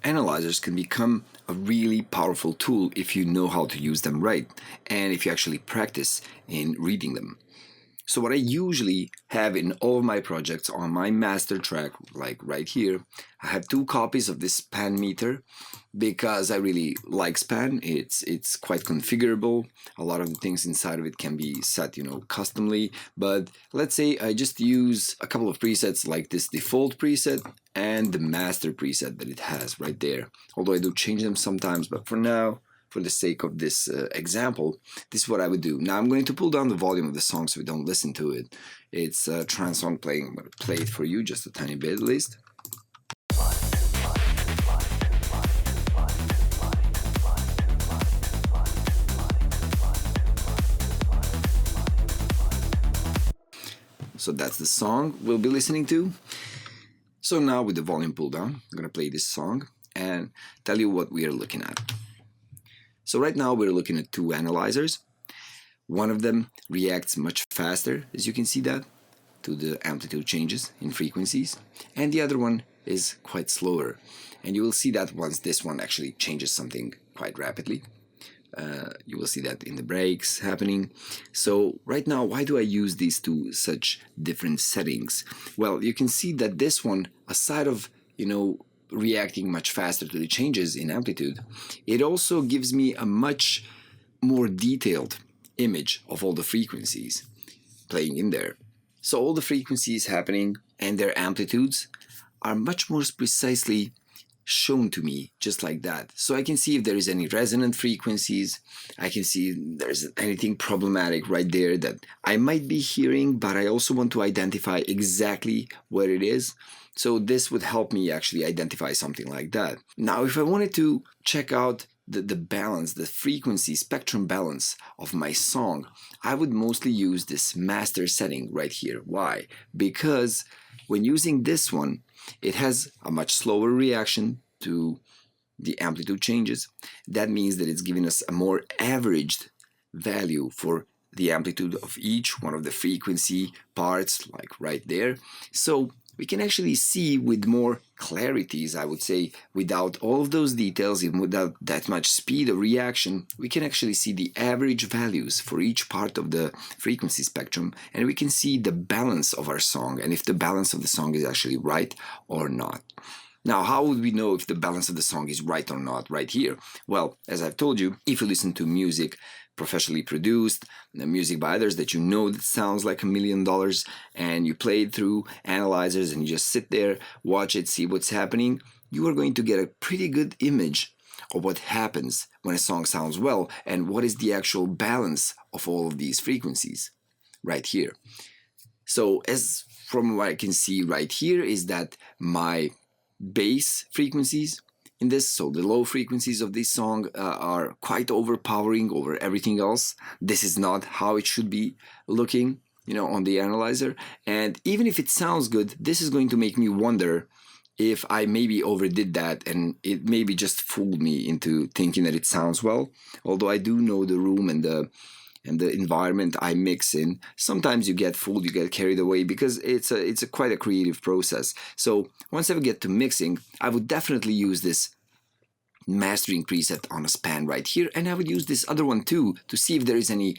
analyzers can become a really powerful tool if you know how to use them right and if you actually practice in reading them. So what I usually have in all of my projects on my master track, like right here, I have 2 copies of this span meter because I really like span. It's quite configurable. A lot of the things inside of it can be set, customly. But let's say I just use a couple of presets like this default preset and the master preset that it has right there. Although I do change them sometimes, but for now, for the sake of this example, this is what I would do. Now I'm going to pull down the volume of the song so we don't listen to it. It's a trance song playing. I'm going to play it for you just a tiny bit at least. So that's the song we'll be listening to. So now with the volume pulled down, I'm going to play this song and tell you what we are looking at. So right now we're looking at 2 analyzers. One of them reacts much faster, as you can see that, to the amplitude changes in frequencies, and the other one is quite slower. And you will see that once this one actually changes something quite rapidly. You will see that in the breaks happening. So right now, why do I use these 2 such different settings? Well, you can see that this one, aside of, reacting much faster to the changes in amplitude, it also gives me a much more detailed image of all the frequencies playing in there. So all the frequencies happening and their amplitudes are much more precisely shown to me just like that. So I can see if there is any resonant frequencies. I can see if there's anything problematic right there that I might be hearing, but I also want to identify exactly what it is. So this would help me actually identify something like that. Now, if I wanted to check out the balance, the frequency spectrum balance of my song, I would mostly use this master setting right here. Why? Because when using this one, it has a much slower reaction to the amplitude changes. That means that it's giving us a more averaged value for the amplitude of each one of the frequency parts, like right there. So we can actually see with more clarities, I would say, without all of those details, even without that much speed of reaction, we can actually see the average values for each part of the frequency spectrum, and we can see the balance of our song and if the balance of the song is actually right or not. Now, how would we know if the balance of the song is right or not right here? Well, as I've told you, if you listen to music professionally produced, the music by others that you know that sounds like $1 million, and you play it through analyzers and you just sit there, watch it, see what's happening, you are going to get a pretty good image of what happens when a song sounds well and what is the actual balance of all of these frequencies right here. So as from what I can see right here is that my bass frequencies in this, so the low frequencies of this song are quite overpowering over everything else. This is not how it should be looking, on the analyzer. And even if it sounds good, this is going to make me wonder if I maybe overdid that and it maybe just fooled me into thinking that it sounds well. Although I do know the room and the environment I mix in, sometimes you get fooled, you get carried away because it's a quite a creative process. So once I get to mixing, I would definitely use this mastering preset on a span right here, and I would use this other one too to see if there is any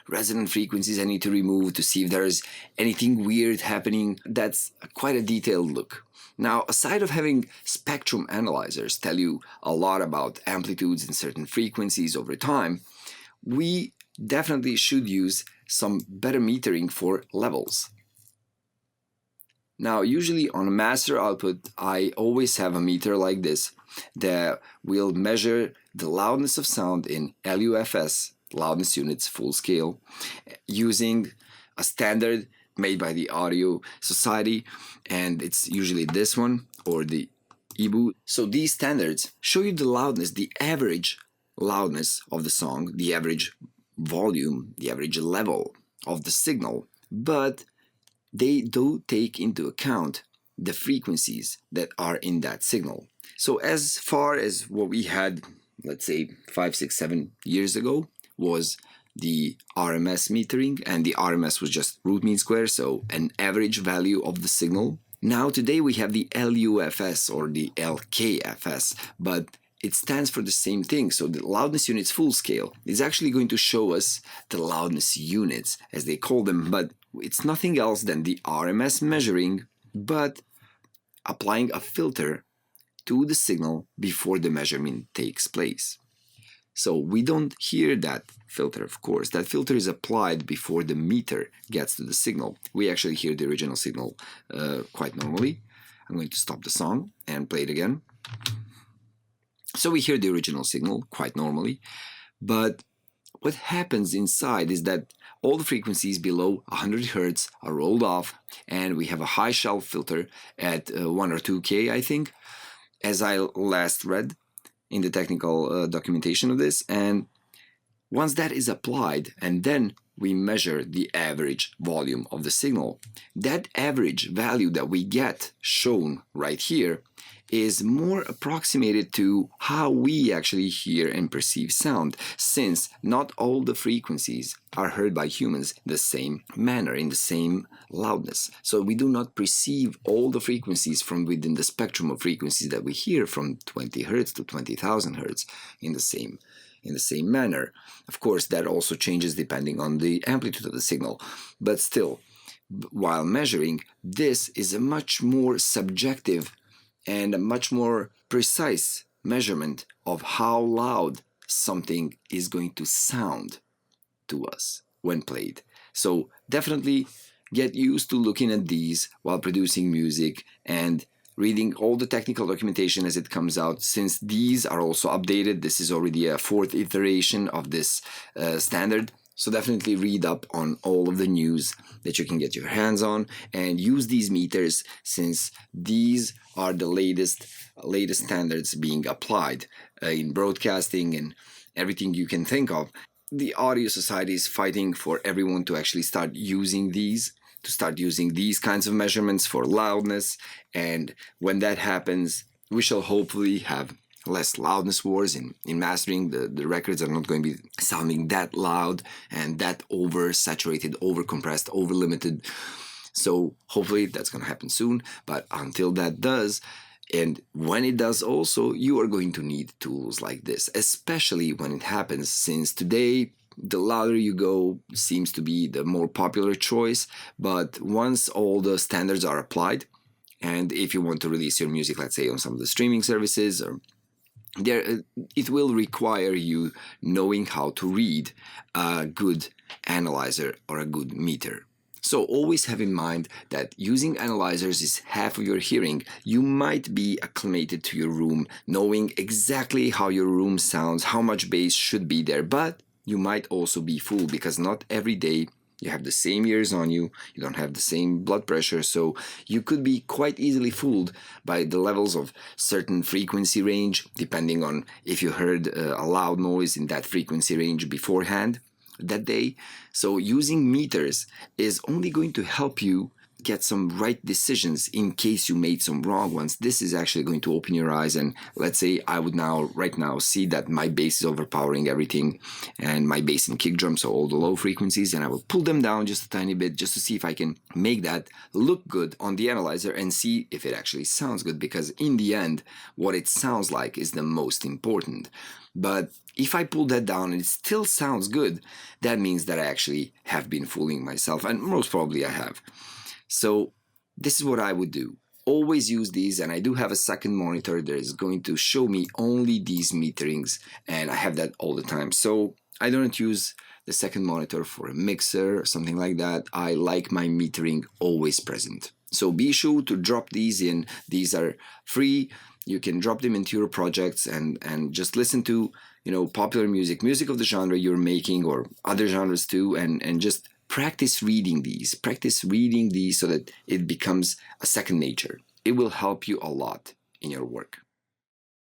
resonant frequencies I need to remove, to see if there is anything weird happening. That's quite a detailed look. Now, aside of having spectrum analyzers tell you a lot about amplitudes and certain frequencies over time, we definitely should use some better metering for levels. Now, usually on a master output, I always have a meter like this that will measure the loudness of sound in LUFS, loudness units, full scale, using a standard made by the Audio Society, and it's usually this one or the EBU. So these standards show you the loudness, the average loudness of the song, the average volume, the average level of the signal, but they do take into account the frequencies that are in that signal. So as far as what we had, let's say 5, 6, 7 years ago, was the RMS metering, and the RMS was just root mean square, so an average value of the signal Now today we have the LUFS or the LKFS, but it stands for the same thing. So the loudness units full scale is actually going to show us the loudness units, as they call them, but it's nothing else than the RMS measuring, but applying a filter to the signal before the measurement takes place. So we don't hear that filter, of course. That filter is applied before the meter gets to the signal. We actually hear the original signal quite normally. I'm going to stop the song and play it again. So we hear the original signal quite normally, but what happens inside is that all the frequencies below 100 Hertz are rolled off, and we have a high shelf filter at 1 or 2K, I think, as I last read in the technical documentation of this. And once that is applied, and then we measure the average volume of the signal, that average value that we get shown right here is more approximated to how we actually hear and perceive sound, since not all the frequencies are heard by humans the same manner, in the same loudness. So we do not perceive all the frequencies from within the spectrum of frequencies that we hear, from 20 Hertz to 20,000 Hertz, in the same manner. Of course, that also changes depending on the amplitude of the signal, but still, while measuring, this is a much more subjective and a much more precise measurement of how loud something is going to sound to us when played. So definitely get used to looking at these while producing music and reading all the technical documentation as it comes out, since these are also updated. This is already a 4th iteration of this standard. So definitely read up on all of the news that you can get your hands on, and use these meters, since these are the latest standards being applied in broadcasting and everything you can think of. The Audio Society is fighting for everyone to actually start using these kinds of measurements for loudness, and when that happens, we shall hopefully have less loudness wars in mastering. The records are not going to be sounding that loud and that oversaturated, overcompressed, overlimited. So hopefully that's going to happen soon. But until that does, and when it does also, you are going to need tools like this, especially when it happens, since today the louder you go seems to be the more popular choice. But once all the standards are applied, and if you want to release your music, let's say on some of the streaming services, or it will require you knowing how to read a good analyzer or a good meter. So always have in mind that using analyzers is half of your hearing. You might be acclimated to your room, knowing exactly how your room sounds, how much bass should be there, but you might also be fooled, because not every day you have the same ears on you, you don't have the same blood pressure, so you could be quite easily fooled by the levels of certain frequency range, depending on if you heard a loud noise in that frequency range beforehand that day. So using meters is only going to help you get some right decisions in case you made some wrong ones. This is actually going to open your eyes, and let's say I would right now see that my bass is overpowering everything, and my bass and kick drum, so all the low frequencies, and I will pull them down just a tiny bit just to see if I can make that look good on the analyzer and see if it actually sounds good, because in the end what it sounds like is the most important. But if I pull that down and it still sounds good, that means that I actually have been fooling myself, and most probably I have. So this is what I would do. Always use these, and I do have a second monitor that is going to show me only these meterings, and I have that all the time. So I don't use the second monitor for a mixer or something like that. I like my metering always present. So be sure to drop these in. These are free. You can drop them into your projects and just listen to, popular music of the genre you're making, or other genres too, and just practice reading these so that it becomes a second nature. It will help you a lot in your work.